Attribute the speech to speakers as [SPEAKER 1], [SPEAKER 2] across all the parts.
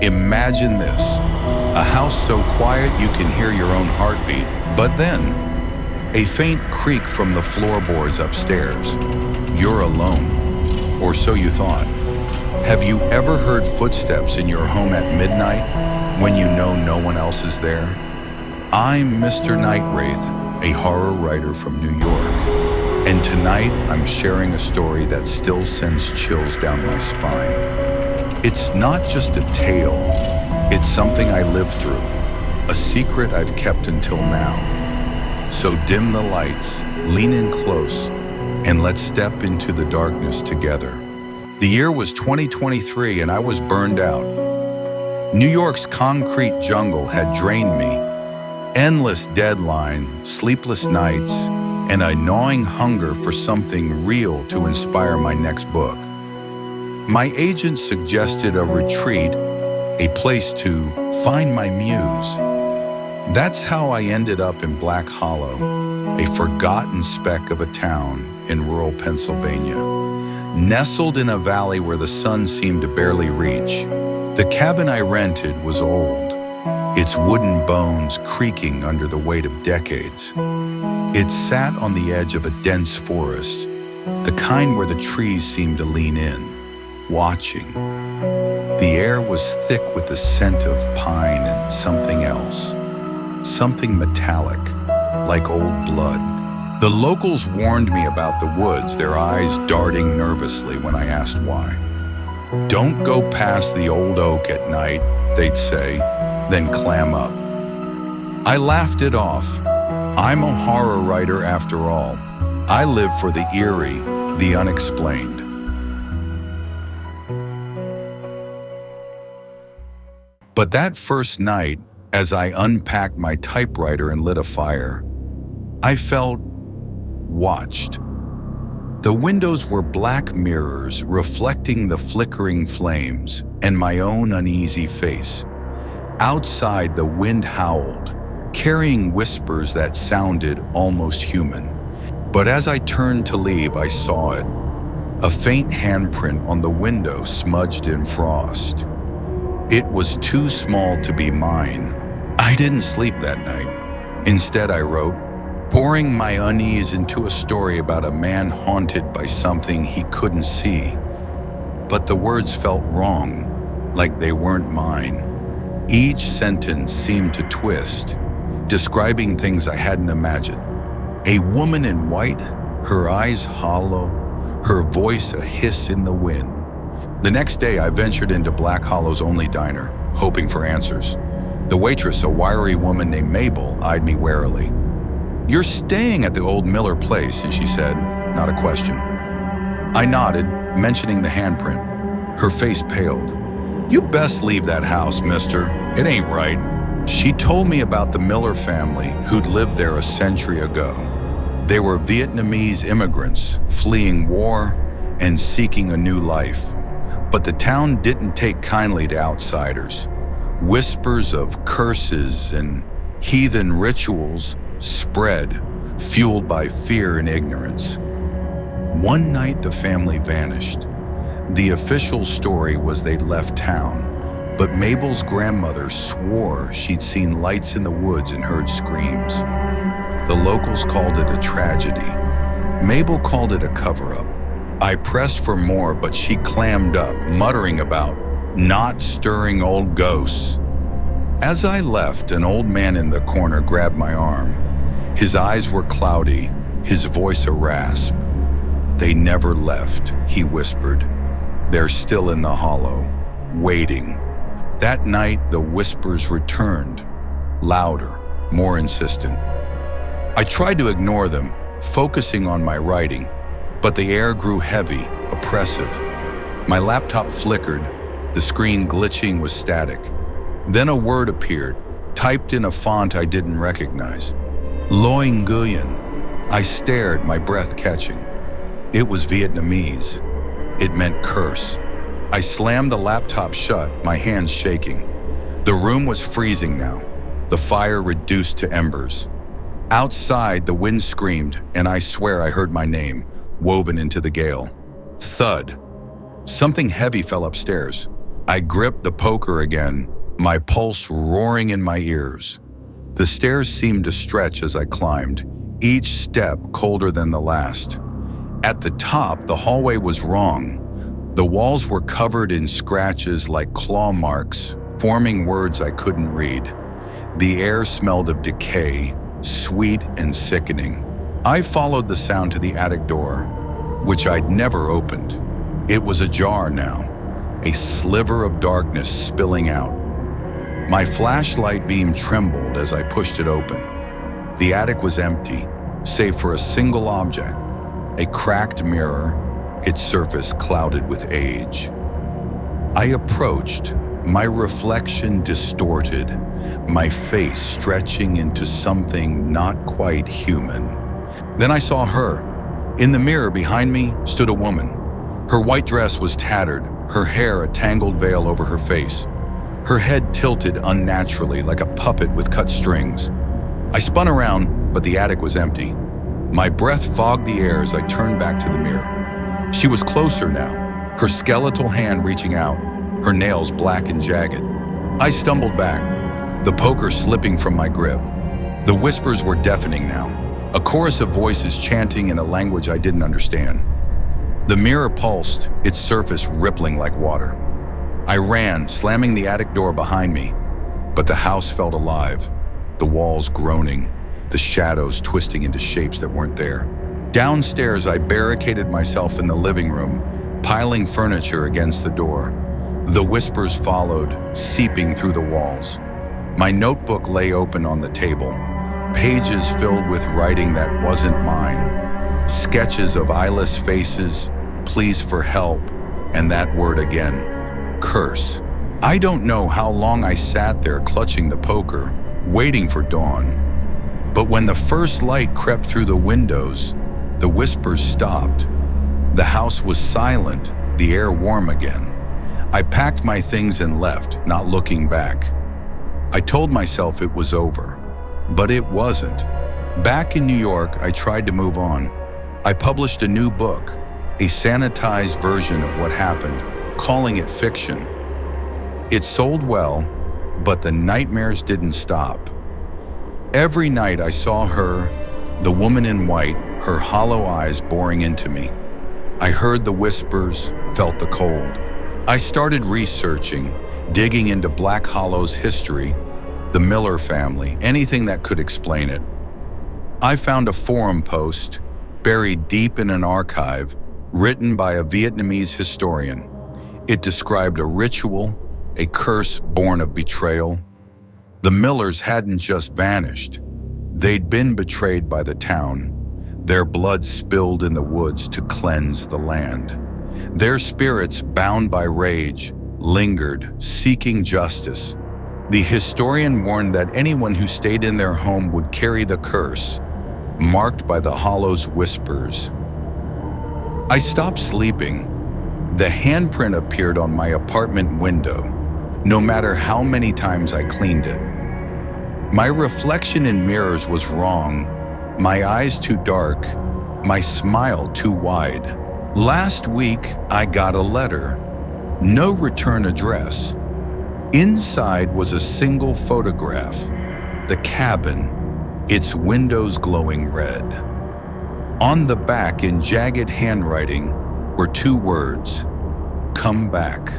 [SPEAKER 1] Imagine this, a house so quiet you can hear your own heartbeat, but then a faint creak from the floorboards upstairs. You're alone, or so you thought. Have you ever heard footsteps in your home at midnight when you know no one else is there? I'm Mr. Nightwraith, a horror writer from New York, and tonight I'm sharing a story that still sends chills down my spine. It's not just a tale, it's something I lived through, a secret I've kept until now. So dim the lights, lean in close, and let's step into the darkness together. The year was 2023 and I was burned out. New York's concrete jungle had drained me. Endless deadlines, sleepless nights, and a gnawing hunger for something real to inspire my next book. My agent suggested a retreat, a place to find my muse. That's how I ended up in Black Hollow, a forgotten speck of a town in rural Pennsylvania. Nestled in a valley where the sun seemed to barely reach, the cabin I rented was old, its wooden bones creaking under the weight of decades. It sat on the edge of a dense forest, the kind where the trees seemed to lean in, watching. The air was thick with the scent of pine and something else, something metallic, like old blood. The locals warned me about the woods, their eyes darting nervously when I asked why. "Don't go past the old oak at night," they'd say, "then clam up." I laughed it off. I'm a horror writer after all. I live for the eerie, the unexplained. But that first night, as I unpacked my typewriter and lit a fire, I felt watched. The windows were black mirrors reflecting the flickering flames and my own uneasy face. Outside, the wind howled, carrying whispers that sounded almost human. But as I turned to leave, I saw it, a faint handprint on the window smudged in frost. It was too small to be mine. I didn't sleep that night. Instead, I wrote, pouring my unease into a story about a man haunted by something he couldn't see. But the words felt wrong, like they weren't mine. Each sentence seemed to twist, describing things I hadn't imagined. A woman in white, her eyes hollow, her voice a hiss in the wind. The next day, I ventured into Black Hollow's only diner, hoping for answers. The waitress, a wiry woman named Mabel, eyed me warily. "You're staying at the old Miller place," and she said, not a question. I nodded, mentioning the handprint. Her face paled. "You best leave that house, mister. It ain't right." She told me about the Miller family who'd lived there a century ago. They were Vietnamese immigrants fleeing war and seeking a new life. But the town didn't take kindly to outsiders. Whispers of curses and heathen rituals spread, fueled by fear and ignorance. One night, the family vanished. The official story was they'd left town, but Mabel's grandmother swore she'd seen lights in the woods and heard screams. The locals called it a tragedy. Mabel called it a cover-up. I pressed for more, but she clammed up, muttering about not stirring old ghosts. As I left, an old man in the corner grabbed my arm. His eyes were cloudy, his voice a rasp. "They never left," he whispered. "They're still in the hollow, waiting." That night, the whispers returned, louder, more insistent. I tried to ignore them, focusing on my writing, but the air grew heavy, oppressive. My laptop flickered, the screen glitching with static. Then a word appeared, typed in a font I didn't recognize. Loy Nguyen. I stared, my breath catching. It was Vietnamese. It meant curse. I slammed the laptop shut, my hands shaking. The room was freezing now, the fire reduced to embers. Outside, the wind screamed, and I swear I heard my name, woven into the gale. Thud. Something heavy fell upstairs. I gripped the poker again, my pulse roaring in my ears. The stairs seemed to stretch as I climbed, each step colder than the last. At the top, the hallway was wrong. The walls were covered in scratches like claw marks, forming words I couldn't read. The air smelled of decay, sweet and sickening. I followed the sound to the attic door, which I'd never opened. It was ajar now, a sliver of darkness spilling out. My flashlight beam trembled as I pushed it open. The attic was empty, save for a single object, a cracked mirror, its surface clouded with age. I approached, my reflection distorted, my face stretching into something not quite human. Then I saw her. In the mirror behind me stood a woman. Her white dress was tattered, her hair a tangled veil over her face. Her head tilted unnaturally like a puppet with cut strings. I spun around, but the attic was empty. My breath fogged the air as I turned back to the mirror. She was closer now, her skeletal hand reaching out, her nails black and jagged. I stumbled back, the poker slipping from my grip. The whispers were deafening now, a chorus of voices chanting in a language I didn't understand. The mirror pulsed, its surface rippling like water. I ran, slamming the attic door behind me, but the house felt alive, the walls groaning, the shadows twisting into shapes that weren't there. Downstairs, I barricaded myself in the living room, piling furniture against the door. The whispers followed, seeping through the walls. My notebook lay open on the table, pages filled with writing that wasn't mine, sketches of eyeless faces, pleas for help, and that word again, curse. I don't know how long I sat there clutching the poker, waiting for dawn. But when the first light crept through the windows, the whispers stopped. The house was silent, the air warm again. I packed my things and left, not looking back. I told myself it was over, but it wasn't. Back in New York, I tried to move on. I published a new book, a sanitized version of what happened, calling it fiction. It sold well, but the nightmares didn't stop. Every night I saw her, the woman in white, her hollow eyes boring into me. I heard the whispers, felt the cold. I started researching, digging into Black Hollow's history, the Miller family, anything that could explain it. I found a forum post, buried deep in an archive, written by a Vietnamese historian. It described a ritual, a curse born of betrayal. The Millers hadn't just vanished. They'd been betrayed by the town, their blood spilled in the woods to cleanse the land. Their spirits, bound by rage, lingered, seeking justice. The historian warned that anyone who stayed in their home would carry the curse, marked by the Hollow's whispers. I stopped sleeping. The handprint appeared on my apartment window, no matter how many times I cleaned it. My reflection in mirrors was wrong, my eyes too dark, my smile too wide. Last week, I got a letter, no return address. Inside was a single photograph, the cabin, its windows glowing red. On the back, in jagged handwriting, were two words, "Come back."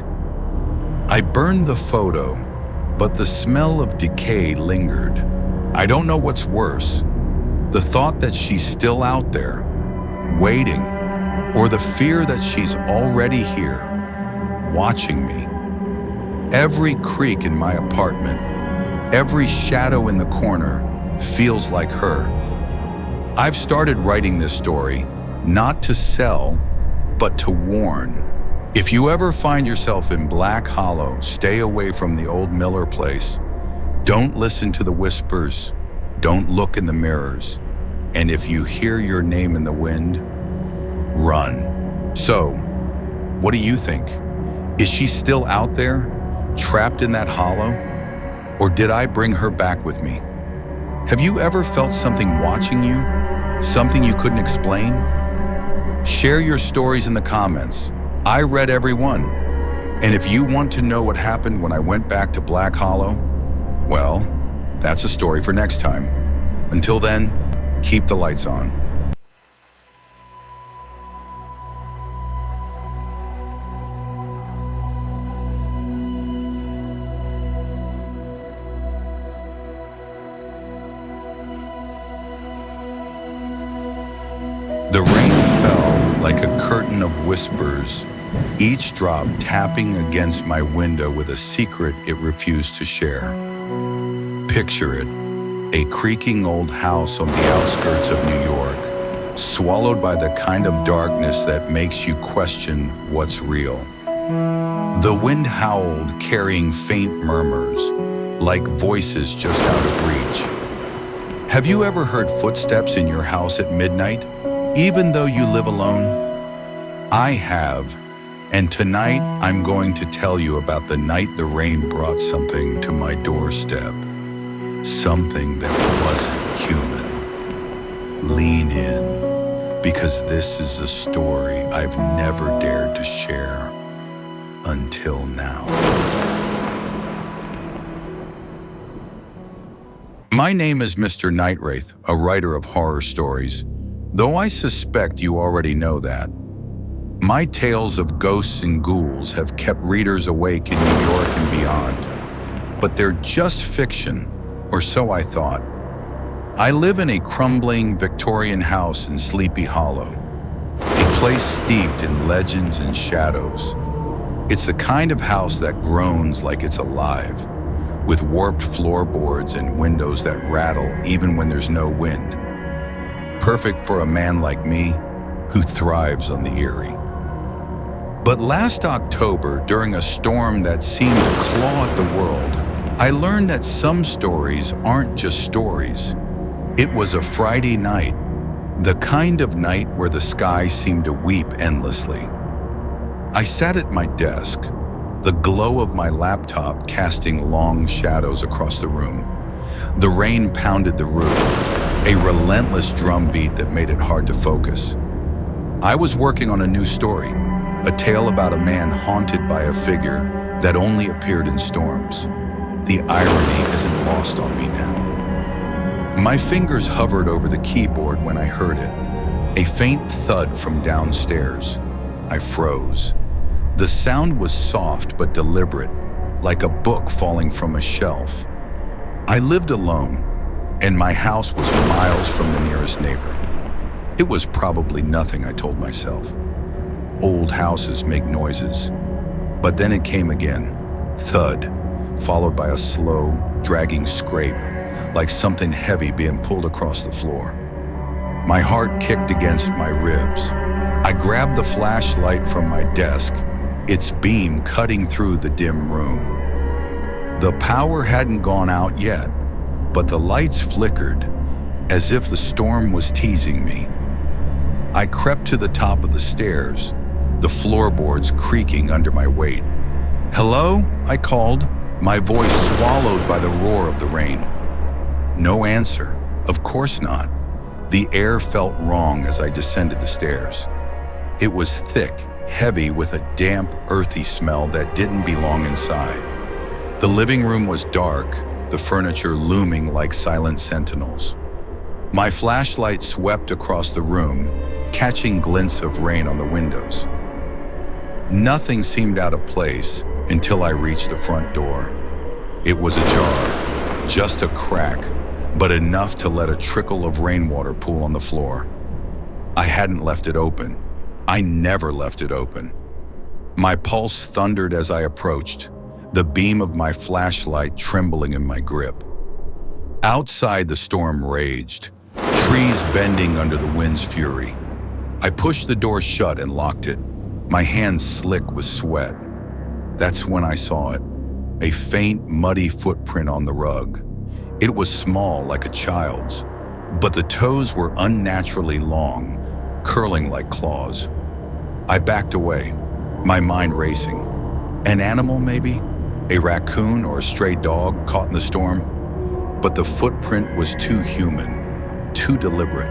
[SPEAKER 1] I burned the photo, but the smell of decay lingered. I don't know what's worse, the thought that she's still out there, waiting, or the fear that she's already here, watching me. Every creak in my apartment, every shadow in the corner feels like her. I've started writing this story, not to sell, but to warn. If you ever find yourself in Black Hollow, stay away from the old Miller place. Don't listen to the whispers. Don't look in the mirrors. And if you hear your name in the wind, run. So, what do you think? Is she still out there, trapped in that hollow? Or did I bring her back with me? Have you ever felt something watching you? Something you couldn't explain? Share your stories in the comments. I read every one. And if you want to know what happened when I went back to Black Hollow, well, that's a story for next time. Until then, keep the lights on. The rain fell like a curtain of whispers, each drop tapping against my window with a secret it refused to share. Picture it, a creaking old house on the outskirts of New York, swallowed by the kind of darkness that makes you question what's real. The wind howled, carrying faint murmurs, like voices just out of reach. Have you ever heard footsteps in your house at midnight, even though you live alone? I have, and tonight I'm going to tell you about the night the rain brought something to my doorstep. Something that wasn't human. Lean in, because this is a story I've never dared to share until now. My name is Mr. Nightwraith, a writer of horror stories, though I suspect you already know that. My tales of ghosts and ghouls have kept readers awake in New York and beyond, but they're just fiction, or so I thought. I live in a crumbling Victorian house in Sleepy Hollow, a place steeped in legends and shadows. It's the kind of house that groans like it's alive, with warped floorboards and windows that rattle even when there's no wind. Perfect for a man like me who thrives on the eerie. But last October, during a storm that seemed to claw at the world, I learned that some stories aren't just stories. It was a Friday night, the kind of night where the sky seemed to weep endlessly. I sat at my desk, the glow of my laptop casting long shadows across the room. The rain pounded the roof, a relentless drumbeat that made it hard to focus. I was working on a new story, a tale about a man haunted by a figure that only appeared in storms. The irony isn't lost on me now. My fingers hovered over the keyboard when I heard it, a faint thud from downstairs. I froze. The sound was soft but deliberate, like a book falling from a shelf. I lived alone, and my house was miles from the nearest neighbor. It was probably nothing, I told myself. Old houses make noises. But then it came again, thud, followed by a slow, dragging scrape, like something heavy being pulled across the floor. My heart kicked against my ribs. I grabbed the flashlight from my desk, its beam cutting through the dim room. The power hadn't gone out yet, but the lights flickered, as if the storm was teasing me. I crept to the top of the stairs, the floorboards creaking under my weight. "Hello?" I called, my voice swallowed by the roar of the rain. No answer. Of course not. The air felt wrong as I descended the stairs. It was thick, heavy, with a damp, earthy smell that didn't belong inside. The living room was dark, the furniture looming like silent sentinels. My flashlight swept across the room, catching glints of rain on the windows. Nothing seemed out of place until I reached the front door. It was ajar, just a crack, but enough to let a trickle of rainwater pool on the floor. I hadn't left it open. I never left it open. My pulse thundered as I approached, the beam of my flashlight trembling in my grip. Outside, the storm raged, trees bending under the wind's fury. I pushed the door shut and locked it, my hands slick with sweat. That's when I saw it, a faint, muddy footprint on the rug. It was small, like a child's, but the toes were unnaturally long, curling like claws. I backed away, my mind racing. An animal, maybe? A raccoon or a stray dog caught in the storm? But the footprint was too human, too deliberate.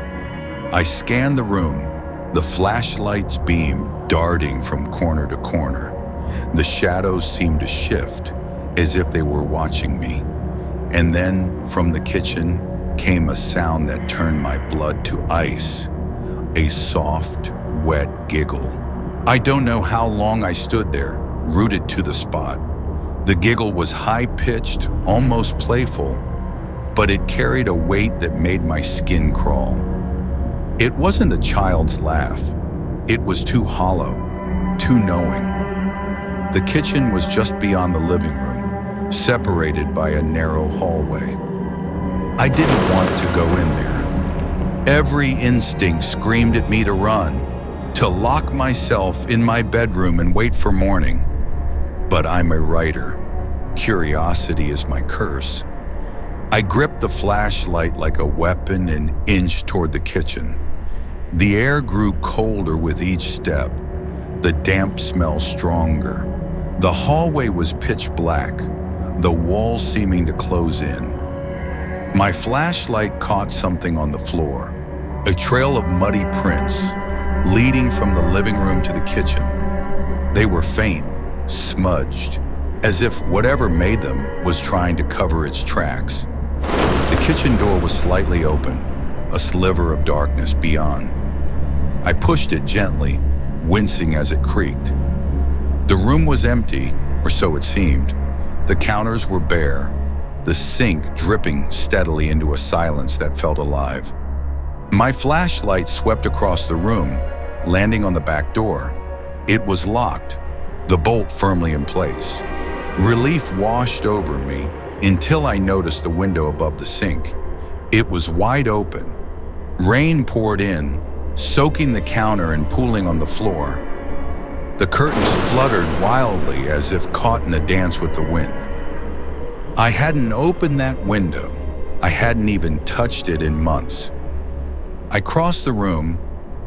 [SPEAKER 1] I scanned the room, the flashlight's beam darting from corner to corner. The shadows seemed to shift, as if they were watching me. And then, from the kitchen, came a sound that turned my blood to ice. A soft, wet giggle. I don't know how long I stood there, rooted to the spot. The giggle was high-pitched, almost playful, but it carried a weight that made my skin crawl. It wasn't a child's laugh. It was too hollow, too knowing. The kitchen was just beyond the living room, separated by a narrow hallway. I didn't want to go in there. Every instinct screamed at me to run, to lock myself in my bedroom and wait for morning. But I'm a writer. Curiosity is my curse. I gripped the flashlight like a weapon and inched toward the kitchen. The air grew colder with each step, the damp smell stronger. The hallway was pitch black, the walls seeming to close in. My flashlight caught something on the floor, a trail of muddy prints leading from the living room to the kitchen. They were faint, smudged, as if whatever made them was trying to cover its tracks. The kitchen door was slightly open, a sliver of darkness beyond. I pushed it gently, wincing as it creaked. The room was empty, or so it seemed. The counters were bare, the sink dripping steadily into a silence that felt alive. My flashlight swept across the room, landing on the back door. It was locked, the bolt firmly in place. Relief washed over me until I noticed the window above the sink. It was wide open. Rain poured in, soaking the counter and pooling on the floor. The curtains fluttered wildly as if caught in a dance with the wind. I hadn't opened that window. I hadn't even touched it in months. I crossed the room,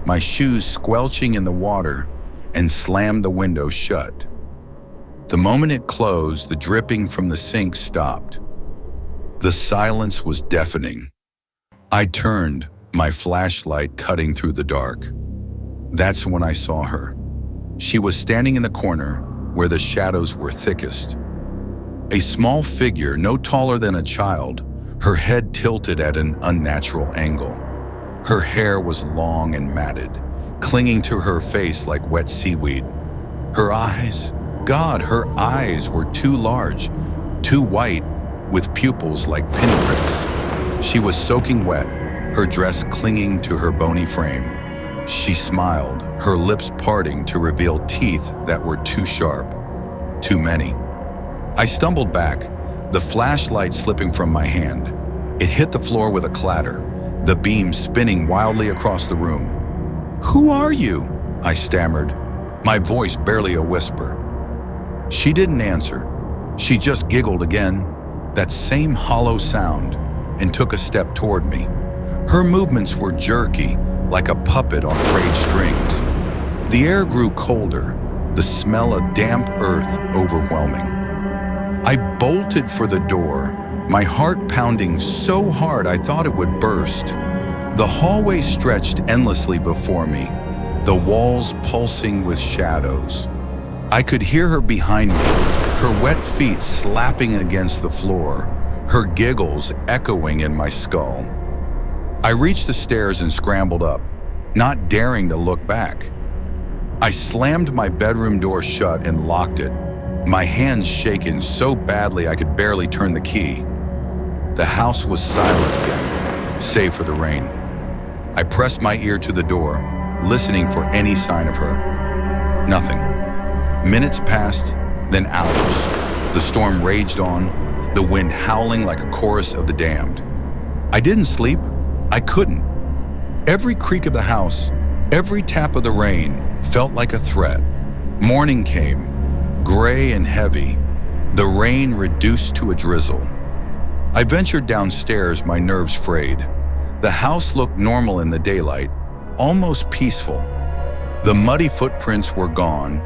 [SPEAKER 1] my shoes squelching in the water, and slammed the window shut. The moment it closed, the dripping from the sink stopped. The silence was deafening. I turned, my flashlight cutting through the dark. That's when I saw her. She was standing in the corner where the shadows were thickest. A small figure, no taller than a child, her head tilted at an unnatural angle. Her hair was long and matted, clinging to her face like wet seaweed. Her eyes, God, her eyes were too large, too white, with pupils like pinpricks. She was soaking wet, her dress clinging to her bony frame. She smiled, her lips parting to reveal teeth that were too sharp, too many. I stumbled back, the flashlight slipping from my hand. It hit the floor with a clatter, the beam spinning wildly across the room. "Who are you?" I stammered, my voice barely a whisper. She didn't answer. She just giggled again, that same hollow sound, and took a step toward me. Her movements were jerky, like a puppet on frayed strings. The air grew colder, the smell of damp earth overwhelming. I bolted for the door, my heart pounding so hard I thought it would burst. The hallway stretched endlessly before me, the walls pulsing with shadows. I could hear her behind me, her wet feet slapping against the floor, her giggles echoing in my skull. I reached the stairs and scrambled up, not daring to look back. I slammed my bedroom door shut and locked it, my hands shaking so badly I could barely turn the key. The house was silent again, save for the rain. I pressed my ear to the door, listening for any sign of her. Nothing. Minutes passed, then hours. The storm raged on, the wind howling like a chorus of the damned. I didn't sleep. I couldn't. Every creak of the house, every tap of the rain felt like a threat. Morning came, gray and heavy, the rain reduced to a drizzle. I ventured downstairs, my nerves frayed. The house looked normal in the daylight, almost peaceful. The muddy footprints were gone,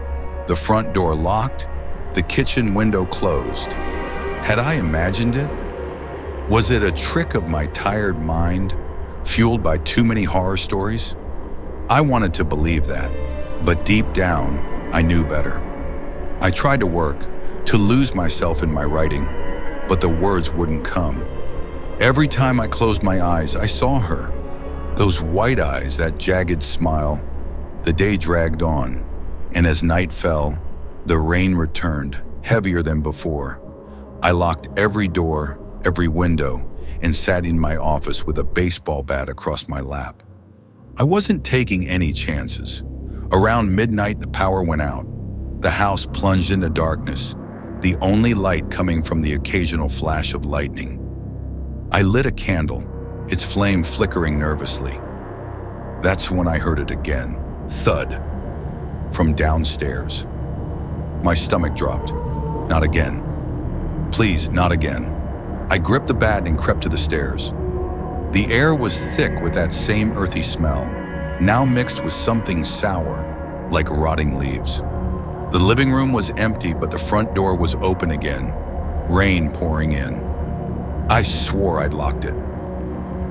[SPEAKER 1] the front door locked, the kitchen window closed. Had I imagined it? Was it a trick of my tired mind, fueled by too many horror stories? I wanted to believe that, but deep down, I knew better. I tried to work, to lose myself in my writing, but the words wouldn't come. Every time I closed my eyes, I saw her. Those white eyes, that jagged smile. The day dragged on, and as night fell, the rain returned, heavier than before. I locked every door, every window, and sat in my office with a baseball bat across my lap. I wasn't taking any chances. Around midnight, the power went out. The house plunged into darkness, the only light coming from the occasional flash of lightning. I lit a candle, its flame flickering nervously. That's when I heard it again, thud, from downstairs. My stomach dropped. Not again. Please, not again. I gripped the bat and crept to the stairs. The air was thick with that same earthy smell, now mixed with something sour, like rotting leaves. The living room was empty, but the front door was open again, rain pouring in. I swore I'd locked it.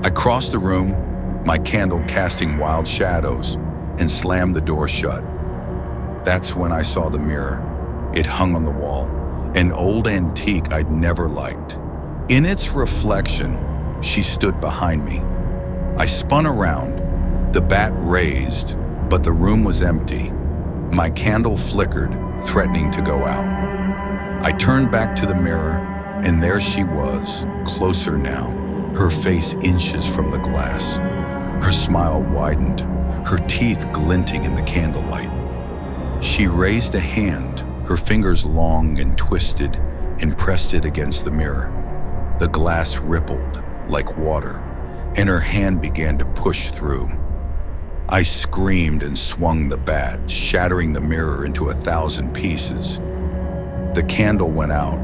[SPEAKER 1] I crossed the room, my candle casting wild shadows, and slammed the door shut. That's when I saw the mirror. It hung on the wall, an old antique I'd never liked. In its reflection, she stood behind me. I spun around, the bat raised, but the room was empty. My candle flickered, threatening to go out. I turned back to the mirror, and there she was, closer now, her face inches from the glass. Her smile widened, her teeth glinting in the candlelight. She raised a hand, her fingers long and twisted, and pressed it against the mirror. The glass rippled like water, and her hand began to push through. I screamed and swung the bat, shattering the mirror into 1,000 pieces. The candle went out,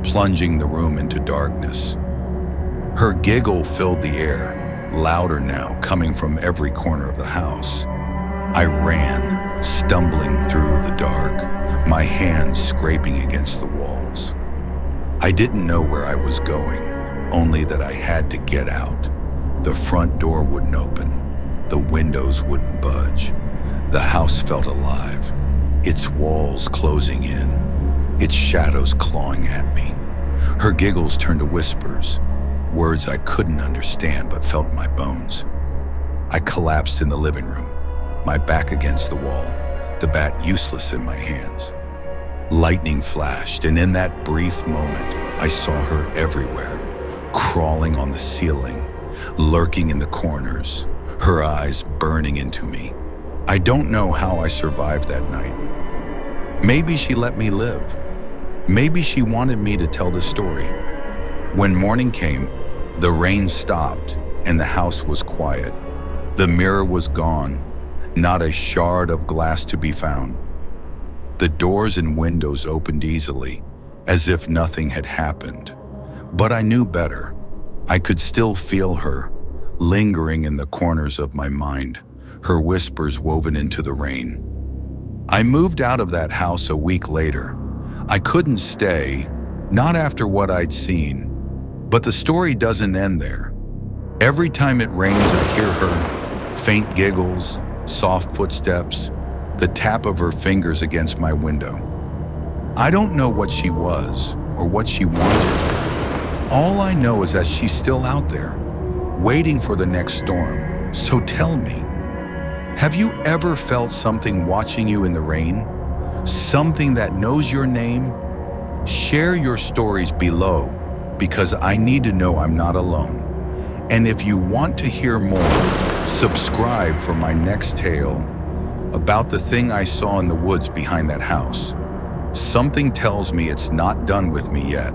[SPEAKER 1] plunging the room into darkness. Her giggle filled the air, louder now, coming from every corner of the house. I ran, stumbling through the dark, my hands scraping against the walls. I didn't know where I was going, only that I had to get out. The front door wouldn't open. The windows wouldn't budge. The house felt alive, its walls closing in, its shadows clawing at me. Her giggles turned to whispers, words I couldn't understand but felt in my bones. I collapsed in the living room, my back against the wall, the bat useless in my hands. Lightning flashed, and in that brief moment, I saw her everywhere, crawling on the ceiling, lurking in the corners, her eyes burning into me. I don't know how I survived that night. Maybe she let me live. Maybe she wanted me to tell the story. When morning came, the rain stopped and the house was quiet. The mirror was gone, not a shard of glass to be found. The doors and windows opened easily, as if nothing had happened. But I knew better. I could still feel her, lingering in the corners of my mind, her whispers woven into the rain. I moved out of that house a week later. I couldn't stay, not after what I'd seen. But the story doesn't end there. Every time it rains, I hear her, faint giggles, soft footsteps, the tap of her fingers against my window. I don't know what she was or what she wanted. All I know is that she's still out there, waiting for the next storm. So tell me, have you ever felt something watching you in the rain? Something that knows your name? Share your stories below, because I need to know I'm not alone. And if you want to hear more, subscribe for my next tale about the thing I saw in the woods behind that house. Something tells me it's not done with me yet.